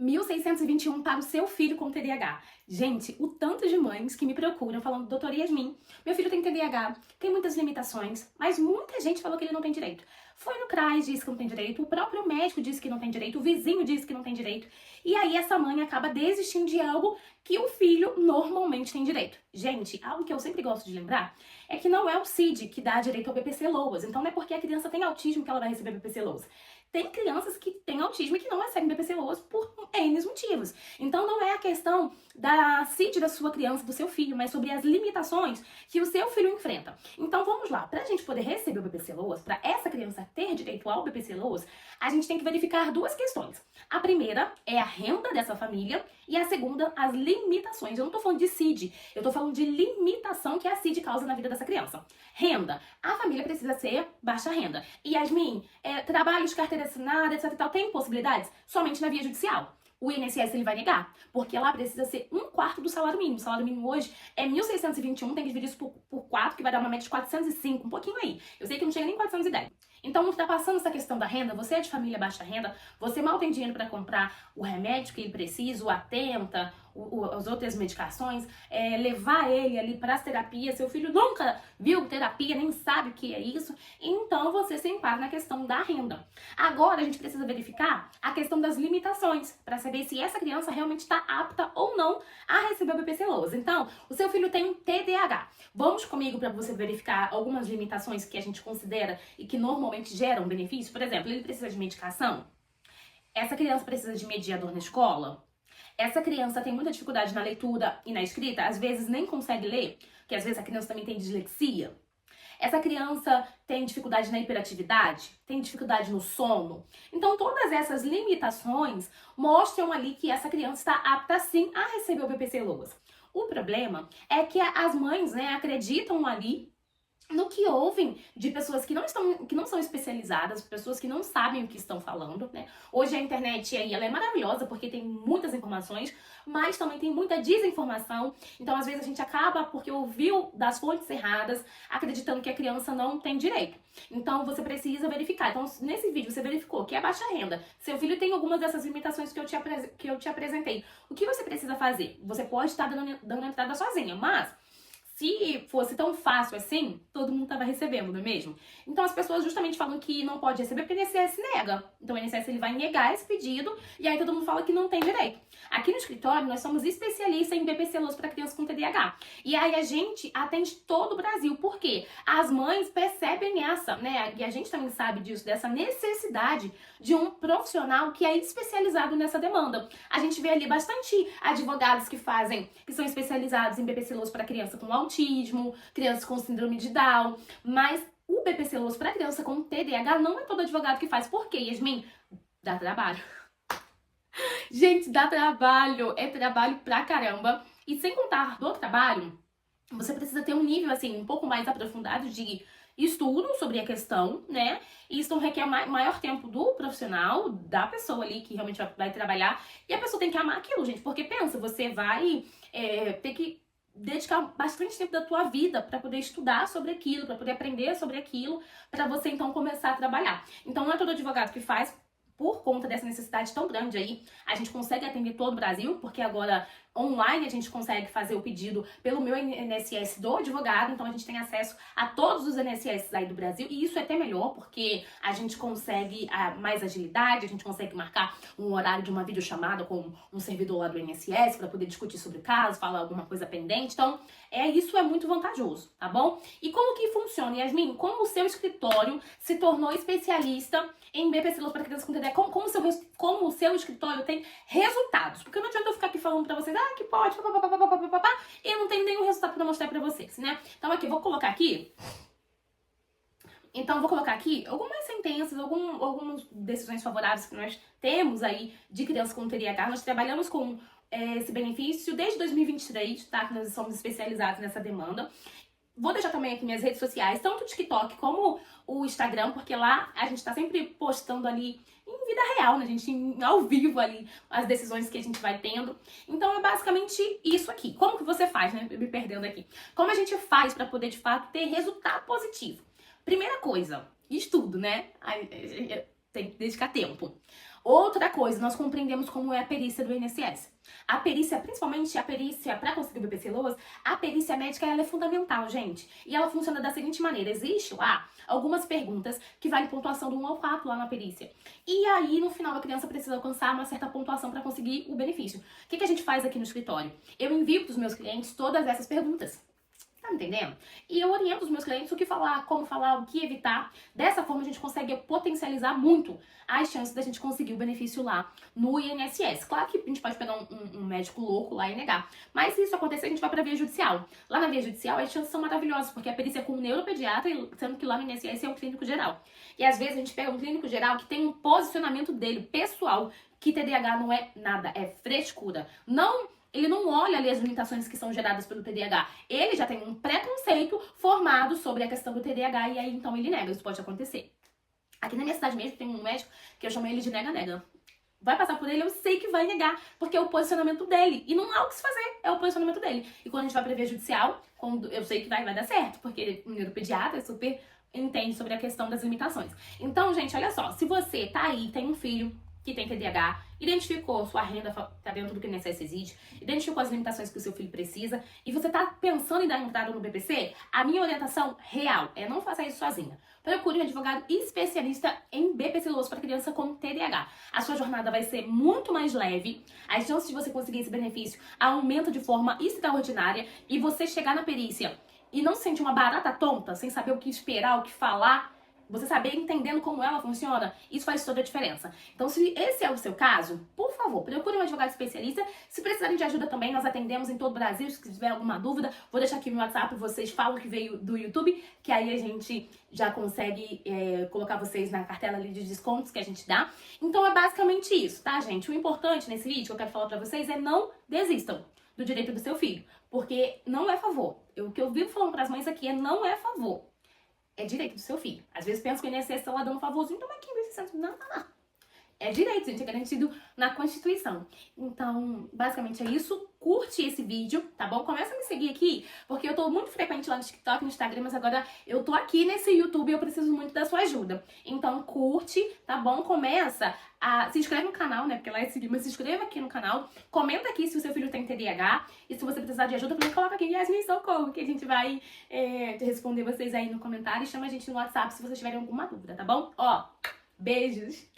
1621 para o seu filho com TDAH. Gente, o tanto de mães que me procuram falando, doutora Yasmin, meu filho tem TDAH, tem muitas limitações, mas muita gente falou que ele não tem direito. Foi no CRAS, disse que não tem direito, o próprio médico disse que não tem direito, o vizinho disse que não tem direito. E aí essa mãe acaba desistindo de algo que o filho normalmente tem direito. Gente, algo que eu sempre gosto de lembrar é que não é o CID que dá direito ao BPC Loas. Então não é porque a criança tem autismo que ela vai receber BPC Loas. Tem crianças que têm autismo e que não recebem BPC Loas por N motivos. Então não é a questão da CID da sua criança, do seu filho, mas sobre as limitações que o seu filho enfrenta. Então vamos lá, para a gente poder receber o BPC Loas, para essa criança ter direito ao BPC Loas, a gente tem que verificar duas questões. A primeira é a renda dessa família e a segunda, as limitações. Eu não tô falando de CID, eu tô falando de limitação que a CID causa na vida dessa criança. Renda. A família precisa ser baixa renda. E Yasmin, trabalho de carteira assinada, etc e tal, tem possibilidades? Somente na via judicial. O INSS ele vai negar, porque lá precisa ser 1/4 do salário mínimo. O salário mínimo hoje é 1.621, tem que dividir isso por 4, que vai dar uma média de 405, um pouquinho aí. Eu sei que não chega nem 410. Então, não está passando essa questão da renda, você é de família baixa renda, você mal tem dinheiro para comprar o remédio que ele precisa, o Atenta, as outras medicações, levar ele ali para as terapias, seu filho nunca viu terapia, nem sabe o que é isso, então você se enquadra na questão da renda. Agora, a gente precisa verificar a questão das limitações, para saber se essa criança realmente está apta ou não a receber o BPC Loas. Então, o seu filho tem um TDAH. Vamos comigo para você verificar algumas limitações que a gente considera e que normalmente geram benefício. Por exemplo, ele precisa de medicação? Essa criança precisa de mediador na escola? Essa criança tem muita dificuldade na leitura e na escrita? Às vezes nem consegue ler, porque às vezes a criança também tem dislexia. Essa criança tem dificuldade na hiperatividade? Tem dificuldade no sono? Então, todas essas limitações mostram ali que essa criança está apta sim a receber o BPC Loas. O problema é que as mães, acreditam ali no que ouvem de pessoas que não são especializadas, pessoas que não sabem o que estão falando, né? Hoje a internet aí, ela é maravilhosa porque tem muitas informações, mas também tem muita desinformação. Então, às vezes a gente acaba, porque ouviu das fontes erradas, acreditando que a criança não tem direito. Então, você precisa verificar. Então, nesse vídeo você verificou que é baixa renda. Seu filho tem algumas dessas limitações que eu te apresentei. O que você precisa fazer? Você pode estar dando entrada sozinha, mas se fosse tão fácil assim, todo mundo tava recebendo, não é mesmo? Então as pessoas justamente falam que não pode receber porque o INSS nega. Então o INSS ele vai negar esse pedido e aí todo mundo fala que não tem direito. Aqui no escritório nós somos especialistas em BPC Loas para crianças com TDAH. E aí a gente atende todo o Brasil. Por quê? As mães percebem essa, né? E a gente também sabe disso, dessa necessidade de um profissional que é especializado nessa demanda. A gente vê ali bastante advogados que são especializados em BPC Loas para criança com autismo, crianças com síndrome de Down, mas o BPC Loas para criança com TDAH não é todo advogado que faz. Por quê, Yasmin? Dá trabalho. Gente, dá trabalho, é trabalho pra caramba. E sem contar do trabalho, você precisa ter um nível, assim, um pouco mais aprofundado de estudo sobre a questão, né? E isso requer maior tempo do profissional, da pessoa ali que realmente vai trabalhar. E a pessoa tem que amar aquilo, gente. Porque pensa, você vai ter que dedicar bastante tempo da tua vida para poder estudar sobre aquilo, para poder aprender sobre aquilo, para você então começar a trabalhar. Então não é todo advogado que faz. Por conta dessa necessidade tão grande aí, a gente consegue atender todo o Brasil, porque agora online a gente consegue fazer o pedido pelo meu INSS do advogado, então a gente tem acesso a todos os INSS aí do Brasil, e isso é até melhor, porque a gente consegue mais agilidade, a gente consegue marcar um horário de uma videochamada com um servidor lá do INSS para poder discutir sobre o caso, falar alguma coisa pendente, então isso é muito vantajoso, tá bom? E como que funciona, Yasmin? Como o seu escritório se tornou especialista em BPC Loas para crianças com TDAH? Como o seu escritório tem resultados? Porque não adianta eu ficar aqui falando pra vocês, que pode, e eu não tenho nenhum resultado pra mostrar pra vocês, né? Então aqui, vou colocar aqui algumas sentenças, algumas decisões favoráveis que nós temos aí de crianças com TDAH. Nós trabalhamos com esse benefício desde 2023, tá? Que nós somos especializados nessa demanda. Vou deixar também aqui minhas redes sociais, tanto o TikTok como o Instagram, porque lá a gente tá sempre postando ali em vida real, né, gente? Ao vivo ali, as decisões que a gente vai tendo. Então é basicamente isso aqui. Como que você faz, né? Me perdendo aqui. Como a gente faz pra poder, de fato, ter resultado positivo? Primeira coisa, estudo, né? Tem que dedicar tempo. Outra coisa, nós compreendemos como é a perícia do INSS. A perícia, principalmente a perícia para conseguir o BPC Loas, a perícia médica ela é fundamental, gente. E ela funciona da seguinte maneira: existe lá algumas perguntas que valem pontuação do 1 ao 4 lá na perícia. E aí, no final, a criança precisa alcançar uma certa pontuação para conseguir o benefício. O que a gente faz aqui no escritório? Eu envio para os meus clientes todas essas perguntas. Tá me entendendo? E eu oriento os meus clientes o que falar, como falar, o que evitar. Dessa forma, a gente consegue potencializar muito as chances da gente conseguir o benefício lá no INSS. Claro que a gente pode pegar um médico louco lá e negar. Mas se isso acontecer, a gente vai pra via judicial. Lá na via judicial, as chances são maravilhosas, porque a perícia é com um neuropediatra, sendo que lá no INSS é um clínico geral. E às vezes a gente pega um clínico geral que tem um posicionamento dele, pessoal, que TDAH não é nada, é frescura. Ele não olha ali as limitações que são geradas pelo TDAH. Ele já tem um preconceito formado sobre a questão do TDAH e aí então ele nega. Isso pode acontecer. Aqui na minha cidade mesmo tem um médico que eu chamo ele de nega-nega. Vai passar por ele, eu sei que vai negar, porque é o posicionamento dele. E não há o que se fazer, é o posicionamento dele. E quando a gente vai pra via judicial, eu sei que vai dar certo, porque o neuropediatra é super entende sobre a questão das limitações. Então, gente, olha só, se você tá aí, tem um filho que tem TDAH, identificou sua renda, tá dentro do que o INSS exige, identificou as limitações que o seu filho precisa, e você tá pensando em dar entrada no BPC, a minha orientação real é não faça isso sozinha. Procure um advogado especialista em BPC Loas para criança com TDAH. A sua jornada vai ser muito mais leve, as chances de você conseguir esse benefício aumentam de forma extraordinária, e você chegar na perícia e não se sentir uma barata tonta, sem saber o que esperar, o que falar, você saber entendendo como ela funciona, isso faz toda a diferença. Então, se esse é o seu caso, por favor, procure um advogado especialista. Se precisarem de ajuda também, nós atendemos em todo o Brasil. Se tiver alguma dúvida, vou deixar aqui no WhatsApp, vocês falam que veio do YouTube, que aí a gente já consegue colocar vocês na cartela ali de descontos que a gente dá. Então, é basicamente isso, tá, gente? O importante nesse vídeo que eu quero falar pra vocês é não desistam do direito do seu filho, porque não é favor. O que eu vivo falando pras mães aqui não é favor. É direito do seu filho. Às vezes pensa que o INSS está lá dando um favorzinho, toma aqui 1.600. Não, não, não. É direito, gente, é garantido na Constituição. Então, basicamente é isso. Curte esse vídeo, tá bom? Começa a me seguir aqui, porque eu tô muito frequente lá no TikTok, no Instagram, mas agora eu tô aqui nesse YouTube e eu preciso muito da sua ajuda. Então, curte, tá bom? Começa se inscreve no canal, né? Porque lá é seguir, mas se inscreva aqui no canal. Comenta aqui se o seu filho tem TDAH. E se você precisar de ajuda, também coloca aqui Yasmin Socorro, que a gente vai responder vocês aí no comentário. E chama a gente no WhatsApp se vocês tiverem alguma dúvida, tá bom? Ó, beijos!